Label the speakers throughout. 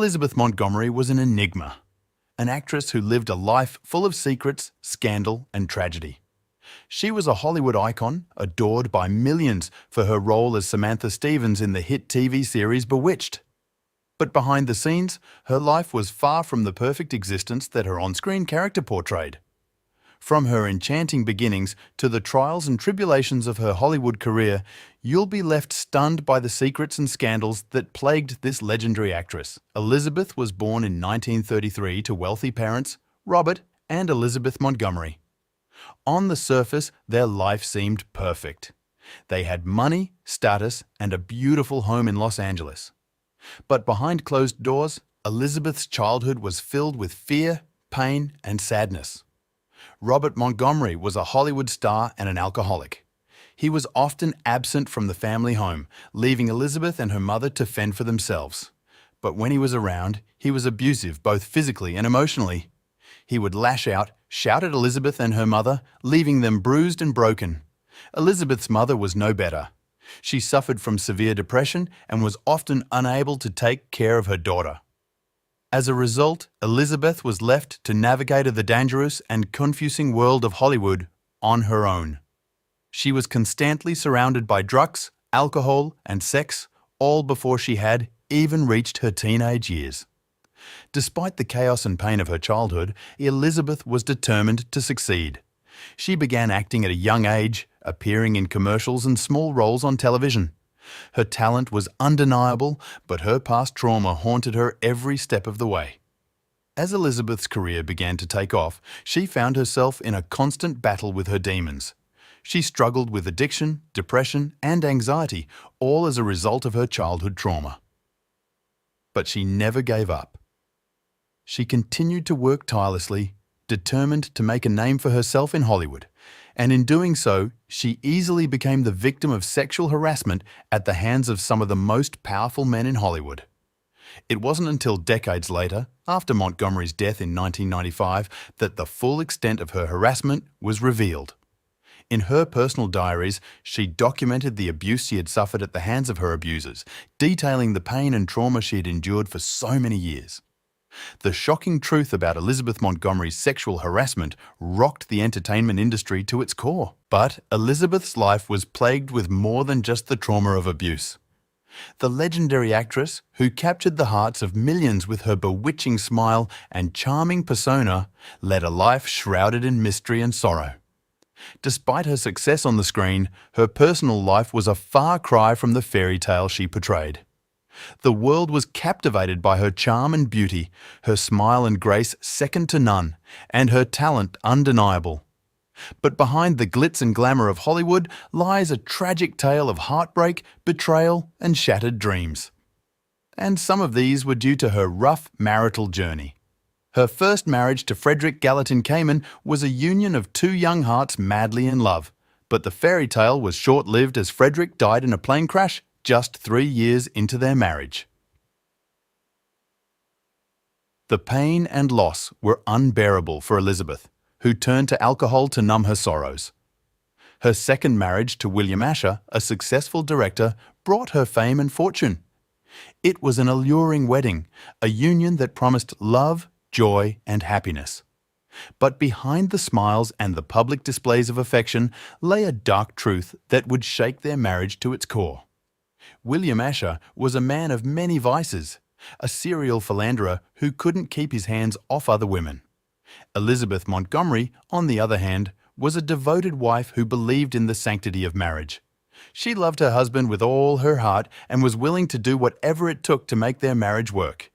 Speaker 1: Elizabeth Montgomery was an enigma, an actress who lived a life full of secrets, scandal, and tragedy. She was a Hollywood icon, adored by millions for her role as Samantha Stevens in the hit TV series Bewitched. But behind the scenes, her life was far from the perfect existence that her on-screen character portrayed. From her enchanting beginnings to the trials and tribulations of her Hollywood career, you'll be left stunned by the secrets and scandals that plagued this legendary actress. Elizabeth was born in 1933 to wealthy parents, Robert and Elizabeth Montgomery. On the surface, their life seemed perfect. They had money, status, and a beautiful home in Los Angeles. But behind closed doors, Elizabeth's childhood was filled with fear, pain, and sadness. Robert Montgomery was a Hollywood star and an alcoholic. He was often absent from the family home, leaving Elizabeth and her mother to fend for themselves. But when he was around, he was abusive both physically and emotionally. He would lash out, shout at Elizabeth and her mother, leaving them bruised and broken. Elizabeth's mother was no better. She suffered from severe depression and was often unable to take care of her daughter. As a result, Elizabeth was left to navigate the dangerous and confusing world of Hollywood on her own. She was constantly surrounded by drugs, alcohol, and sex, all before she had even reached her teenage years. Despite the chaos and pain of her childhood, Elizabeth was determined to succeed. She began acting at a young age, appearing in commercials and small roles on television. Her talent was undeniable, but her past trauma haunted her every step of the way. As Elizabeth's career began to take off, she found herself in a constant battle with her demons. She struggled with addiction, depression, and anxiety, all as a result of her childhood trauma. But she never gave up. She continued to work tirelessly, determined to make a name for herself in Hollywood, and in doing so, she easily became the victim of sexual harassment at the hands of some of the most powerful men in Hollywood. It wasn't until decades later, after Montgomery's death in 1995, that the full extent of her harassment was revealed. In her personal diaries, she documented the abuse she had suffered at the hands of her abusers, detailing the pain and trauma she had endured for so many years. The shocking truth about Elizabeth Montgomery's sexual harassment rocked the entertainment industry to its core. But Elizabeth's life was plagued with more than just the trauma of abuse. The legendary actress, who captured the hearts of millions with her bewitching smile and charming persona, led a life shrouded in mystery and sorrow. Despite her success on the screen, her personal life was a far cry from the fairy tale she portrayed. The world was captivated by her charm and beauty, her smile and grace second to none, and her talent undeniable. But behind the glitz and glamour of Hollywood lies a tragic tale of heartbreak, betrayal, and shattered dreams. And some of these were due to her rough marital journey. Her first marriage to Frederick Gallatin Kamen was a union of two young hearts madly in love, but the fairy tale was short-lived as Frederick died in a plane crash just 3 years into their marriage. The pain and loss were unbearable for Elizabeth, who turned to alcohol to numb her sorrows. Her second marriage to William Asher, a successful director, brought her fame and fortune. It was an alluring wedding, a union that promised love, joy, and happiness. But behind the smiles and the public displays of affection lay a dark truth that would shake their marriage to its core. William Asher was a man of many vices, a serial philanderer who couldn't keep his hands off other women. Elizabeth Montgomery, on the other hand, was a devoted wife who believed in the sanctity of marriage. She loved her husband with all her heart and was willing to do whatever it took to make their marriage work.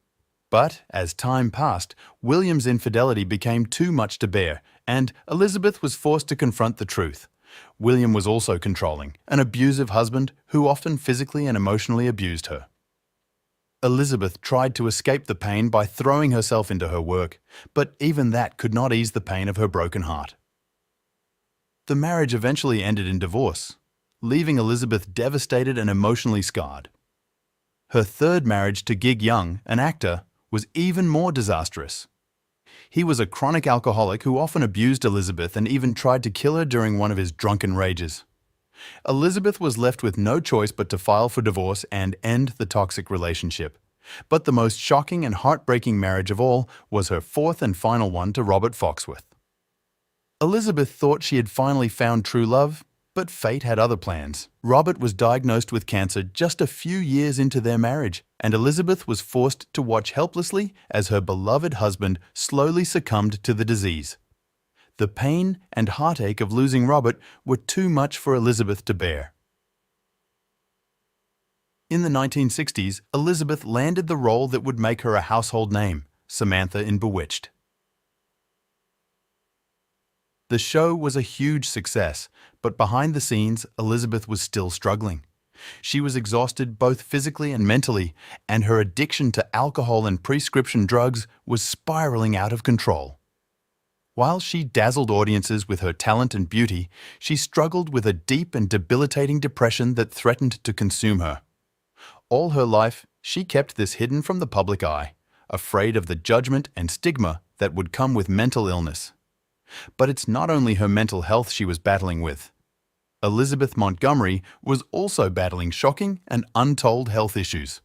Speaker 1: But as time passed, William's infidelity became too much to bear, and Elizabeth was forced to confront the truth. William was also controlling, an abusive husband who often physically and emotionally abused her. Elizabeth tried to escape the pain by throwing herself into her work, but even that could not ease the pain of her broken heart. The marriage eventually ended in divorce, leaving Elizabeth devastated and emotionally scarred. Her third marriage to Gig Young, an actor, was even more disastrous. He was a chronic alcoholic who often abused Elizabeth and even tried to kill her during one of his drunken rages. Elizabeth was left with no choice but to file for divorce and end the toxic relationship. But the most shocking and heartbreaking marriage of all was her fourth and final one to Robert Foxworth. Elizabeth thought she had finally found true love, but fate had other plans. Robert was diagnosed with cancer just a few years into their marriage, and Elizabeth was forced to watch helplessly as her beloved husband slowly succumbed to the disease. The pain and heartache of losing Robert were too much for Elizabeth to bear. In the 1960s, Elizabeth landed the role that would make her a household name, Samantha in Bewitched. The show was a huge success, but behind the scenes, Elizabeth was still struggling. She was exhausted both physically and mentally, and her addiction to alcohol and prescription drugs was spiraling out of control. While she dazzled audiences with her talent and beauty, she struggled with a deep and debilitating depression that threatened to consume her. All her life, she kept this hidden from the public eye, afraid of the judgment and stigma that would come with mental illness. But it's not only her mental health she was battling with. Elizabeth Montgomery was also battling shocking and untold health issues.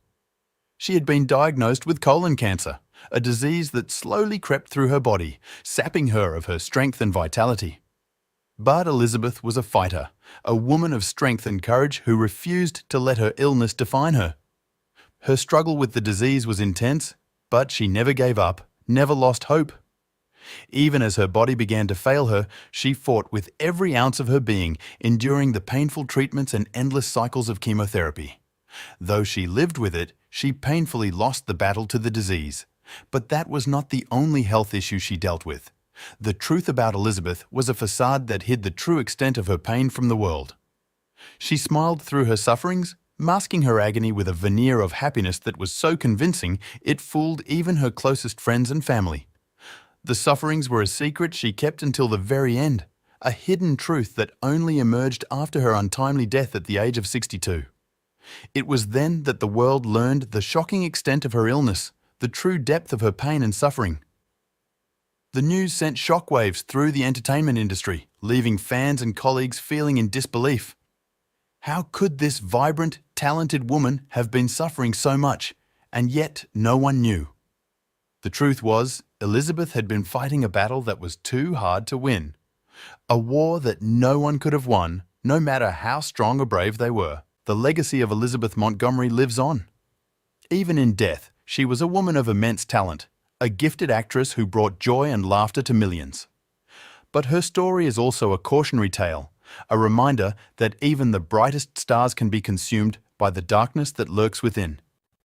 Speaker 1: She had been diagnosed with colon cancer, a disease that slowly crept through her body, sapping her of her strength and vitality. But Elizabeth was a fighter, a woman of strength and courage who refused to let her illness define her. Her struggle with the disease was intense, but she never gave up, never lost hope. Even as her body began to fail her, she fought with every ounce of her being, enduring the painful treatments and endless cycles of chemotherapy. Though she lived with it, she painfully lost the battle to the disease. But that was not the only health issue she dealt with. The truth about Elizabeth was a facade that hid the true extent of her pain from the world. She smiled through her sufferings, masking her agony with a veneer of happiness that was so convincing it fooled even her closest friends and family. The sufferings were a secret she kept until the very end, a hidden truth that only emerged after her untimely death at the age of 62. It was then that the world learned the shocking extent of her illness, the true depth of her pain and suffering. The news sent shockwaves through the entertainment industry, leaving fans and colleagues feeling in disbelief. How could this vibrant, talented woman have been suffering so much, and yet no one knew? The truth was, Elizabeth had been fighting a battle that was too hard to win. A war that no one could have won, no matter how strong or brave they were. The legacy of Elizabeth Montgomery lives on. Even in death, she was a woman of immense talent, a gifted actress who brought joy and laughter to millions. But her story is also a cautionary tale, a reminder that even the brightest stars can be consumed by the darkness that lurks within.